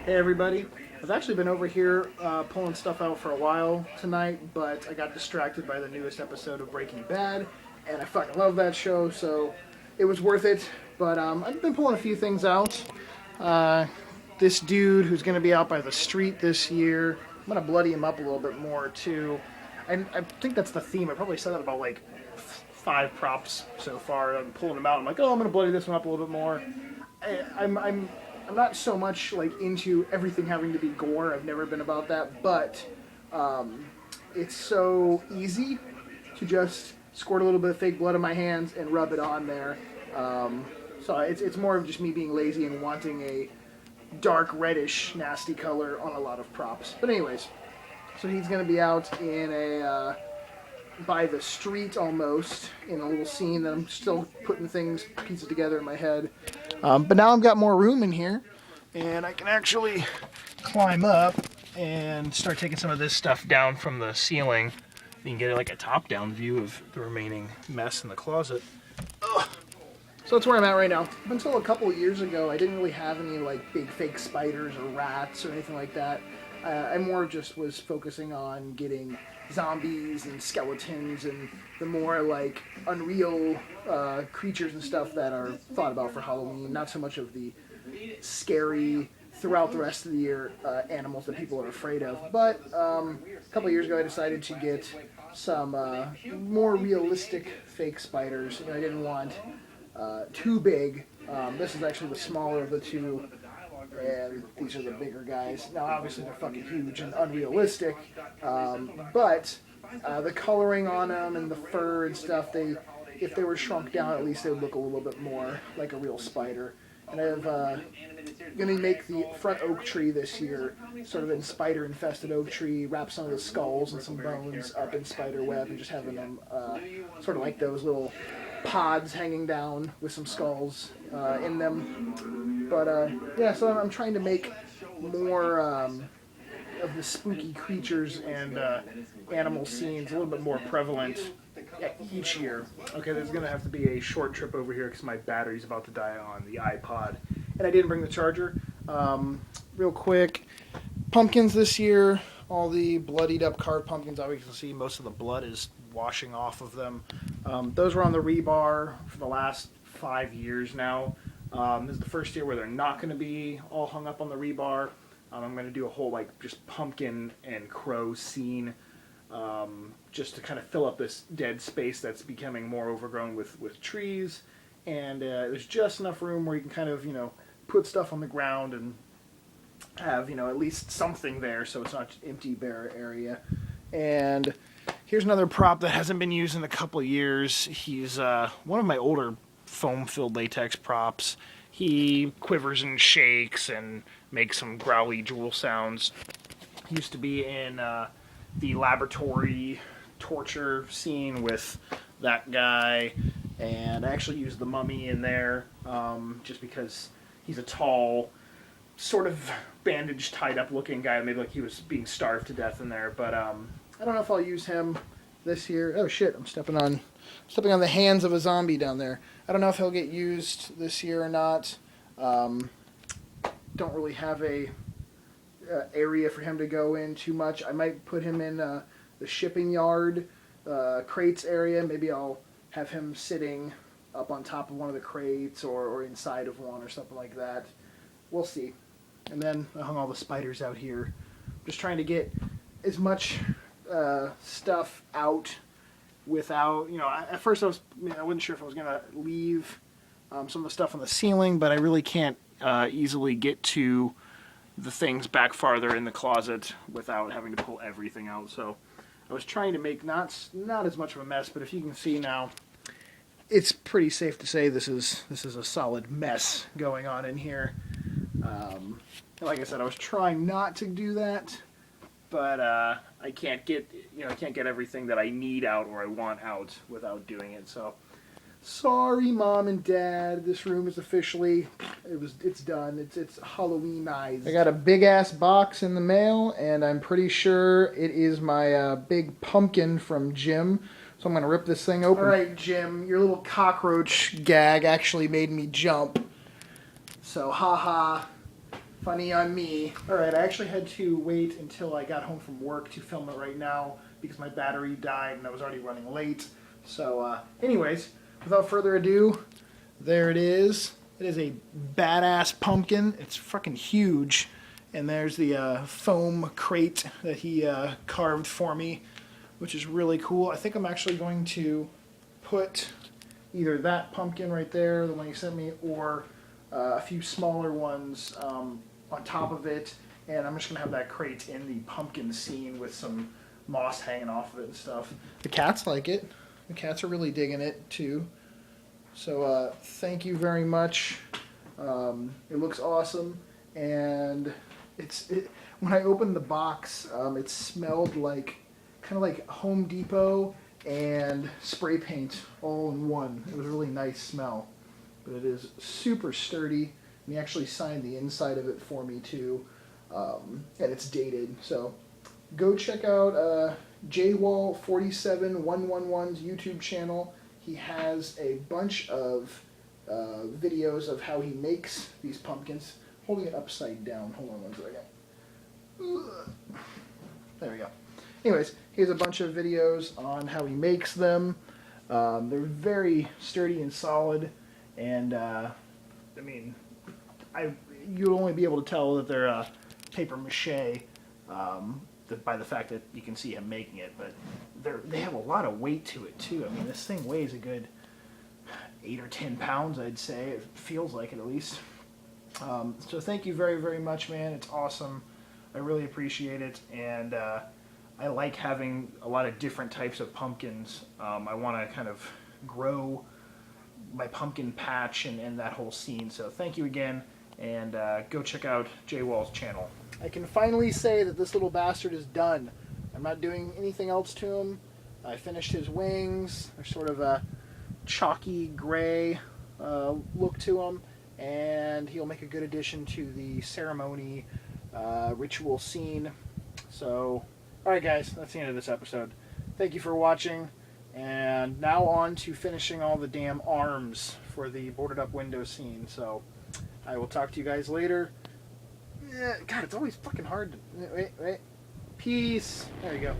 Hey everybody, I've actually been over here pulling stuff out for a while tonight, but I got distracted by the newest episode of Breaking Bad, and I fucking love that show, so it was worth it. But I've been pulling a few things out. Uh, this dude who's going to be out by the street this year, I'm going to bloody him up a little bit more too. I think that's the theme. I probably said that about like five props so far. I'm pulling them out. I'm like, oh, I'm going to bloody this one up a little bit more. I'm not so much like into everything having to be gore. I've never been about that, but it's so easy to just squirt a little bit of fake blood in my hands and rub it on there. So it's more of just me being lazy and wanting a dark reddish nasty color on a lot of props. But anyways, so he's gonna be out in a by the street almost in a little scene that I'm still putting things pieces together in my head. But now I've got more room in here, and I can actually climb up and start taking some of this stuff down from the ceiling. You can get like a top-down view of the remaining mess in the closet. Ugh. So that's where I'm at right now. Until a couple of years ago, I didn't really have any like big fake spiders or rats or anything like that. I more just was focusing on getting zombies and skeletons and the more like unreal creatures and stuff that are thought about for Halloween. Not so much of the scary throughout the rest of the year animals that people are afraid of. But a couple of years ago, I decided to get some more realistic fake spiders. I didn't want too big. This is actually the smaller of the two, and these are the bigger guys. Now, obviously, they're fucking huge and unrealistic, but the coloring on them and the fur and stuff, if they were shrunk down, at least they would look a little bit more like a real spider. And I'm going to make the front oak tree this year sort of in spider-infested oak tree, wrap some of the skulls and some bones up in spider web, and just having them sort of like those little pods hanging down with some skulls in them. But yeah, so I'm trying to make more of the spooky creatures and animal scenes a little bit more prevalent each year. Okay, there's going to have to be a short trip over here because my battery's about to die on the iPod. And I didn't bring the charger. Real quick, pumpkins this year, all the bloodied up carved pumpkins, obviously you can see most of the blood is washing off of them. Those were on the rebar for the last 5 years now. This is the first year where they're not going to be all hung up on the rebar. I'm going to do a whole like just pumpkin and crow scene just to kind of fill up this dead space that's becoming more overgrown with trees. And there's just enough room where you can kind of, put stuff on the ground and have, at least something there so it's not just empty, bare area. And here's another prop that hasn't been used in a couple of years. He's one of my older foam-filled latex props. He quivers and shakes and makes some growly drool sounds. He used to be in the laboratory torture scene with that guy, and I actually used the mummy in there just because he's a tall, sort of bandaged, tied up looking guy, maybe like he was being starved to death in there. But I don't know if I'll use him this year. Oh shit, I'm stepping on the hands of a zombie down there. I don't know if he'll get used this year or not. Don't really have a area for him to go in too much. I might put him in the shipping yard crates area. Maybe I'll have him sitting up on top of one of the crates or inside of one or something like that. We'll see. And then I hung all the spiders out here. Just trying to get as much stuff out without, at first I wasn't sure if I was going to leave some of the stuff on the ceiling, but I really can't easily get to the things back farther in the closet without having to pull everything out. So I was trying to make not as much of a mess, but if you can see now, it's pretty safe to say this is a solid mess going on in here. Like I said, I was trying not to do that, but I can't get everything that I need out or I want out without doing it. So sorry, Mom and Dad. This room is officially it's done. It's Halloweenized. I got a big ass box in the mail, and I'm pretty sure it is my big pumpkin from Jim. So I'm gonna rip this thing open. All right, Jim, your little cockroach gag actually made me jump. So haha. Funny on me. Alright, I actually had to wait until I got home from work to film it right now because my battery died and I was already running late. So, anyways, without further ado, there it is. It is a badass pumpkin. It's fucking huge. And there's the foam crate that he carved for me, which is really cool. I think I'm actually going to put either that pumpkin right there, the one he sent me, or a few smaller ones on top of it. And I'm just going to have that crate in the pumpkin scene with some moss hanging off of it and stuff. The cats like it. The cats are really digging it too. So thank you very much. It looks awesome, and when I opened the box, it smelled like kind of like Home Depot and spray paint all in one. It was a really nice smell, but it is super sturdy. And he actually signed the inside of it for me too, and it's dated. So go check out JWall47111's YouTube channel. He has a bunch of videos of how he makes these pumpkins. Holding it upside down. Hold on one second. There we go. Anyways, he has a bunch of videos on how he makes them. They're very sturdy and solid, and I mean, you'll only be able to tell that they're paper mache by the fact that you can see him making it, but they have a lot of weight to it too. I mean, this thing weighs a good 8 or 10 pounds, I'd say. It feels like it, at least. So thank you very, very much, man. It's awesome. I really appreciate it, and I like having a lot of different types of pumpkins. I want to kind of grow my pumpkin patch and that whole scene. So thank you again, and go check out JWall's channel. I can finally say that this little bastard is done. I'm not doing anything else to him. I finished his wings. They're sort of a chalky gray look to him, and he'll make a good addition to the ceremony ritual scene. So, alright guys, that's the end of this episode. Thank you for watching, and now on to finishing all the damn arms for the boarded up window scene. So, I will talk to you guys later. God, it's always fucking hard to... Wait. Peace. There you go.